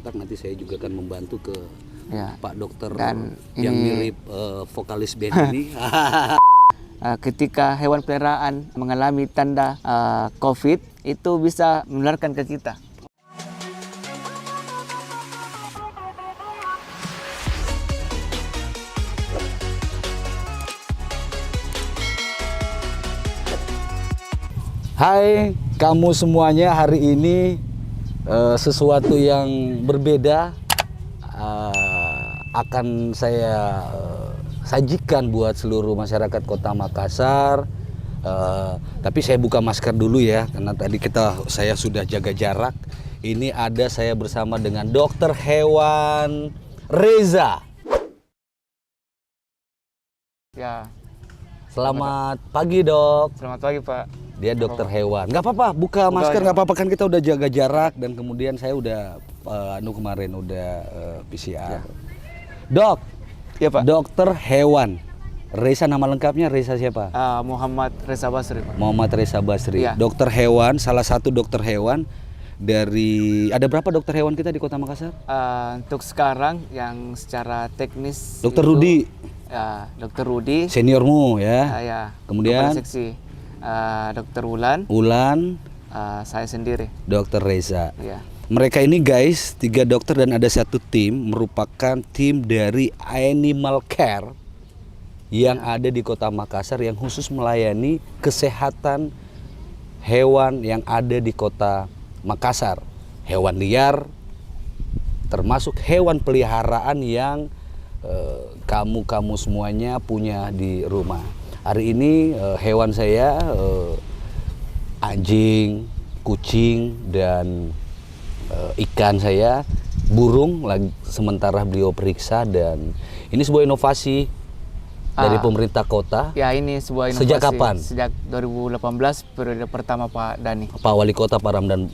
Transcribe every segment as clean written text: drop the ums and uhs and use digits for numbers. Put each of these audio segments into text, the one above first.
Nanti saya juga akan membantu ke Pak Dokter Dan yang ini mirip vokalis band ini. ketika hewan peliharaan mengalami tanda COVID, itu bisa menularkan ke kita. Hai kamu semuanya, hari ini sesuatu yang berbeda akan saya sajikan buat seluruh masyarakat Kota Makassar. Tapi saya buka masker dulu ya, karena tadi saya sudah jaga jarak. Ini ada saya bersama dengan dokter hewan Reza. Ya. Selamat pagi dok. Selamat pagi Pak. Dia dokter hewan. Nggak apa-apa, buka masker nggak apa-apa, kan kita udah jaga jarak dan kemudian saya udah kemarin udah PCR. Dok, Ya Pak. dokter hewan. Reza, nama lengkapnya Reza siapa? Muhammad Reza Basri Pak. Muhammad Reza Basri. Ya. Dokter hewan, salah satu dokter hewan dari, ada berapa dokter hewan kita di Kota Makassar? Untuk sekarang yang secara teknis Dokter itu, Rudi. Ya, Dokter Rudi. Seniormu ya. Ya. Kemudian? Kepala seksi. Dokter Ulan. Saya sendiri. Dokter Reza. Ya. Mereka ini guys, 3 dokter dan ada 1 tim, merupakan tim dari Animal Care yang ada di Kota Makassar yang khusus melayani kesehatan hewan yang ada di Kota Makassar. Hewan liar, termasuk hewan peliharaan yang kamu semuanya punya di rumah. Hari ini hewan saya anjing, kucing, dan ikan saya, burung lagi sementara beliau periksa, dan ini sebuah inovasi dari pemerintah kota. Ya, ini sebuah inovasi. Sejak kapan? Sejak 2018, periode pertama Pak Dani. Pak Wali Kota Pak Ramdan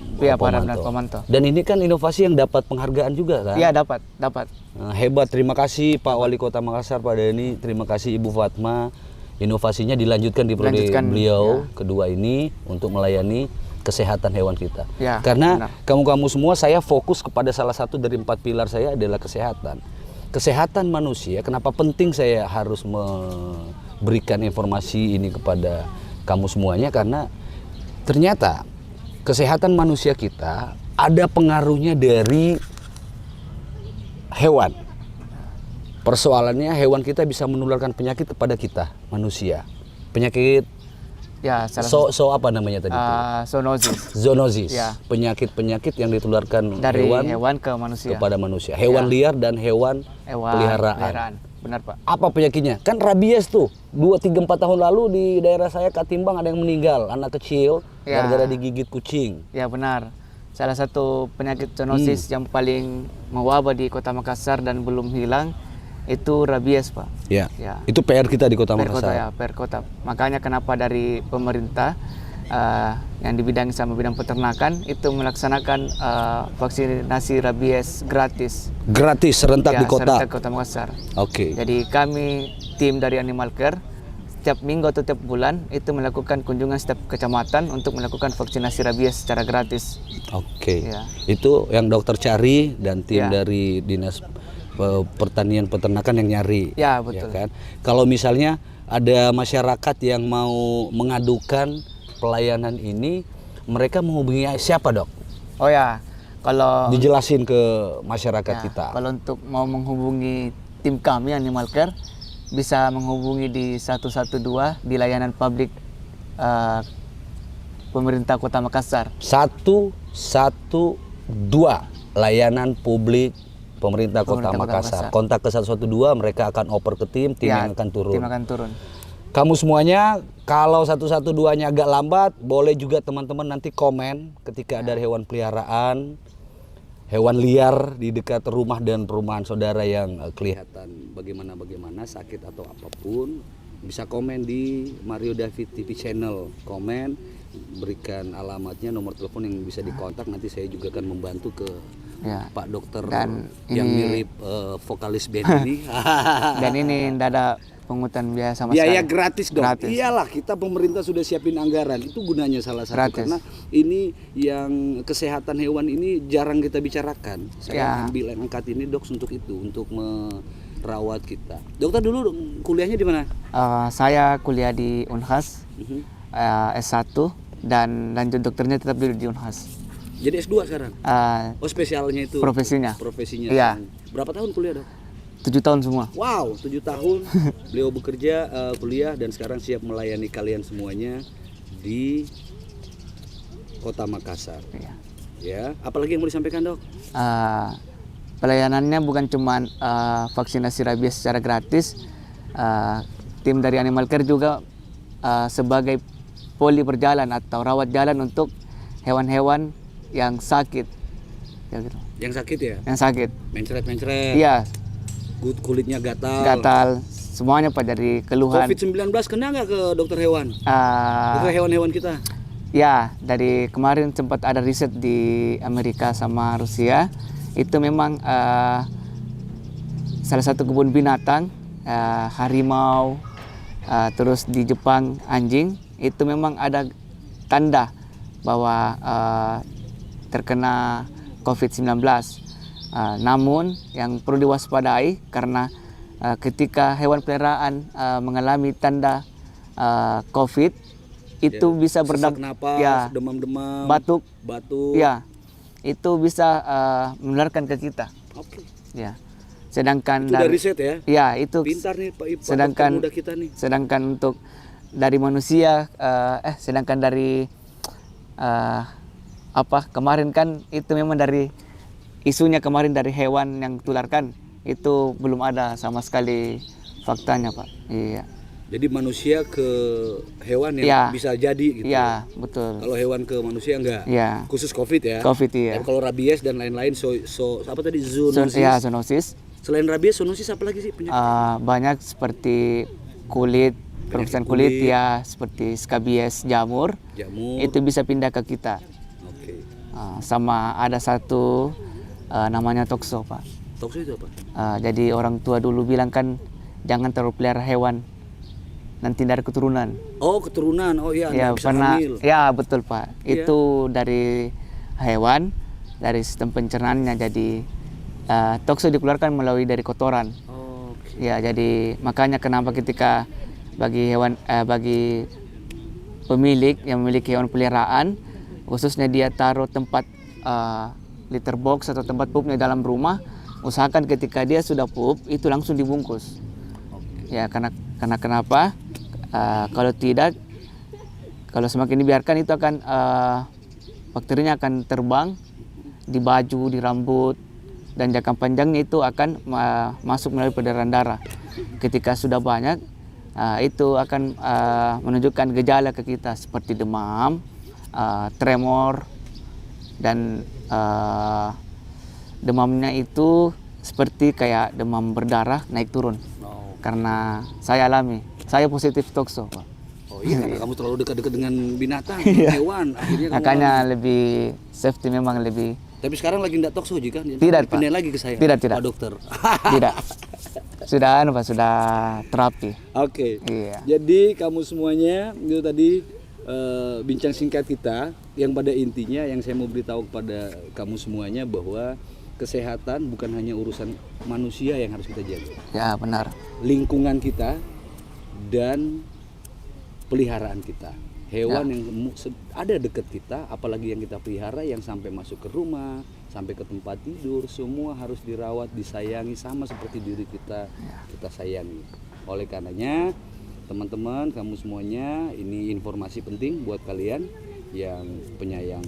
Pomanto. Dan ini kan inovasi yang dapat penghargaan juga kan? Iya, dapat. Nah, hebat, terima kasih Pak Wali Kota Makassar, Pak Dani, terima kasih Ibu Fatma. Inovasinya dilanjutkan di periode beliau kedua ini untuk melayani kesehatan hewan kita. Ya, karena kamu semua, saya fokus kepada salah satu dari 4 pilar saya adalah kesehatan. Kesehatan manusia, kenapa penting saya harus memberikan informasi ini kepada kamu semuanya, karena ternyata kesehatan manusia kita ada pengaruhnya dari hewan. Persoalannya hewan kita bisa menularkan penyakit kepada kita manusia. Penyakit ya, apa namanya tadi? Zoonosis. Ya. Penyakit-penyakit yang ditularkan dari hewan ke manusia. Kepada manusia. Hewan liar dan hewan peliharaan. Benar Pak. Apa penyakitnya? Kan rabies tuh. 2, 3, 4 tahun lalu di daerah saya Katimbang ada yang meninggal, anak kecil gara-gara digigit kucing. Ya benar. Salah satu penyakit zoonosis yang paling mewabah di Kota Makassar dan belum hilang itu rabies Pak. Ya. Itu PR kita di Kota Makassar. PR Kota. Makanya kenapa dari pemerintah yang dibidangi sama bidang peternakan itu melaksanakan vaksinasi rabies gratis. Gratis, serentak di kota. Serentak Kota Makassar. Oke. Jadi kami tim dari Animal Care setiap minggu atau setiap bulan itu melakukan kunjungan setiap kecamatan untuk melakukan vaksinasi rabies secara gratis. Oke. Itu yang dokter cari dan tim dari Dinas Pertanian Peternakan yang nyari. Ya, betul. Ya kan? Kalau misalnya ada masyarakat yang mau mengadukan pelayanan ini, mereka menghubungi siapa dok? Oh ya, kalau dijelasin ke masyarakat kita. Kalau untuk mau menghubungi tim kami Animal Care, bisa menghubungi di 112 di layanan publik pemerintah Kota Makassar. 112 layanan publik pemerintah Kota Makassar. Kontak ke 112, mereka akan oper ke tim yang akan turun. Tim akan turun. Kamu semuanya, kalau 112-nya agak lambat, boleh juga teman-teman nanti komen ketika ada hewan peliharaan, hewan liar di dekat rumah dan perumahan saudara yang kelihatan bagaimana sakit atau apapun, bisa komen di Mario David TV channel, komen, berikan alamatnya, nomor telepon yang bisa dikontak, nanti saya juga akan membantu ke Ya. Pak Dokter Dan yang ini- mirip vokalis band ini. Dan ini tidak ada pungutan biaya sama Biaya sekali. gratis dong. Gratis. Iyalah, kita pemerintah sudah siapin anggaran. Itu gunanya salah satu Gratis. karena ini yang kesehatan hewan ini jarang kita bicarakan. Saya Ya. ambil angkat ini Dok untuk itu, untuk merawat kita. Dokter dulu kuliahnya di mana? Saya kuliah di Unhas Mhm. S1 dan lanjut dokternya tetap di Unhas. Jadi S2 sekarang. Oh, spesialnya itu. Profesinya. Profesinya. Iya. Berapa tahun kuliah, Dok? 7 tahun semua. Wow, 7 tahun beliau bekerja, kuliah dan sekarang siap melayani kalian semuanya di Kota Makassar. Iya. Ya, apalagi yang mau disampaikan, Dok? Pelayanannya bukan cuma vaksinasi rabies secara gratis. Tim dari Animal Care juga sebagai poli berjalan atau rawat jalan untuk hewan-hewan yang sakit. Ya gitu. Yang sakit ya? Yang sakit. Mencret-mencret. Iya, Kulitnya gatal. gatal. Semuanya Pak dari keluhan. COVID-19 kena nggak ke dokter hewan? Ke hewan-hewan kita? Ya, dari kemarin sempat ada riset di Amerika sama Rusia. Itu memang salah satu kebun binatang, harimau, terus di Jepang anjing, itu memang ada tanda bahwa terkena COVID-19. Namun yang perlu diwaspadai karena ketika hewan peliharaan mengalami tanda COVID, itu bisa Sesak berdampak, napas, ya, demam-demam, batuk, batuk. ya, itu bisa menularkan ke kita. Oke. Ya, sedangkan Itu udah riset ya? ya itu Pintar nih Pak sedangkan dokter muda kita nih. sedangkan untuk dari manusia sedangkan dari kemarin kan itu memang dari isunya kemarin dari hewan yang tularkan itu belum ada sama sekali faktanya Pak. Iya. Jadi manusia ke hewan yang Ya. bisa jadi gitu. Iya, betul. Kalau hewan ke manusia enggak. Iya. Khusus COVID ya. COVID ya. Tapi kalau rabies dan lain-lain apa tadi zoonosis. Ya, zoonosis. Selain rabies, zoonosis apa lagi sih penyakit? Banyak seperti kulit, perusahaan kulit ya, seperti skabies jamur. Jamur. Itu bisa pindah ke kita. Oke. Sama ada satu namanya tokso Pak. Tokso itu apa? Jadi orang tua dulu bilang kan jangan terlalu pelihara hewan, nanti dari keturunan. Oh, keturunan. Oh iya, Ya nggak bisa pernah. hamil. Ya betul Pak. Iya. Itu dari hewan, dari sistem pencernaannya. Jadi tokso dikeluarkan melalui dari kotoran. Oh, oke. Ya jadi makanya kenapa ketika bagi bagi pemilik yang memiliki hewan peliharaan, khususnya dia taruh tempat litter box atau tempat pupnya dalam rumah, usahakan ketika dia sudah pup itu langsung dibungkus. Ya karena kenapa? Kalau tidak, kalau semakin dibiarkan itu akan bakterinya akan terbang di baju, di rambut, dan jangka panjangnya itu akan masuk melalui peredaran darah. Ketika sudah banyak, itu akan menunjukkan gejala ke kita seperti demam, tremor, dan demamnya itu seperti kayak demam berdarah naik turun. Oh. Karena saya alami, saya positif tokso Pak. Oh iya, karena kamu terlalu dekat-dekat dengan binatang, hewan. Akhirnya kamu Makanya lebih safety memang lebih. Tapi sekarang lagi enggak tokso juga? Tidak, Pak. Pindahin lagi ke saya. Tidak. Pak dokter. Tidak. Sudah Pak, sudah terapi. Oke. Iya. Jadi kamu semuanya itu tadi bincang singkat kita yang pada intinya yang saya mau beritahu kepada kamu semuanya bahwa kesehatan bukan hanya urusan manusia yang harus kita jaga. Ya benar. Lingkungan kita dan peliharaan kita. Hewan yang ada dekat kita, apalagi yang kita pelihara yang sampai masuk ke rumah, sampai ke tempat tidur, semua harus dirawat, disayangi sama seperti diri kita, kita sayangi. Oleh karenanya, teman-teman, kamu semuanya, ini informasi penting buat kalian yang penyayang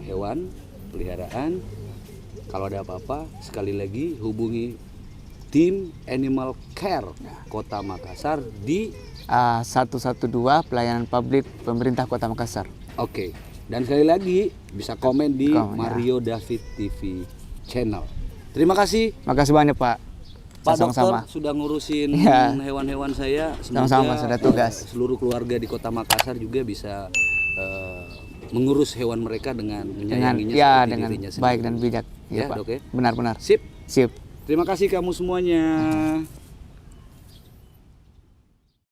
hewan, peliharaan. Kalau ada apa-apa, sekali lagi hubungi tim Animal Care Kota Makassar di 112 pelayanan publik pemerintah Kota Makassar. Oke. Dan sekali lagi bisa komen di Komen, ya. Mario David TV channel. Terima kasih Makasih banyak Pak. Pak Sama-sama. Dokter sudah ngurusin Ya. hewan-hewan saya. Sama-sama, sudah tugas. Seluruh keluarga di Kota Makassar juga bisa mengurus hewan mereka dengan dengan menyayanginya ya seperti dengan dirinya sendiri. baik dan bijak Ya, Pak. Dok ya. Benar-benar. Sip. Sip. Terima kasih kamu semuanya.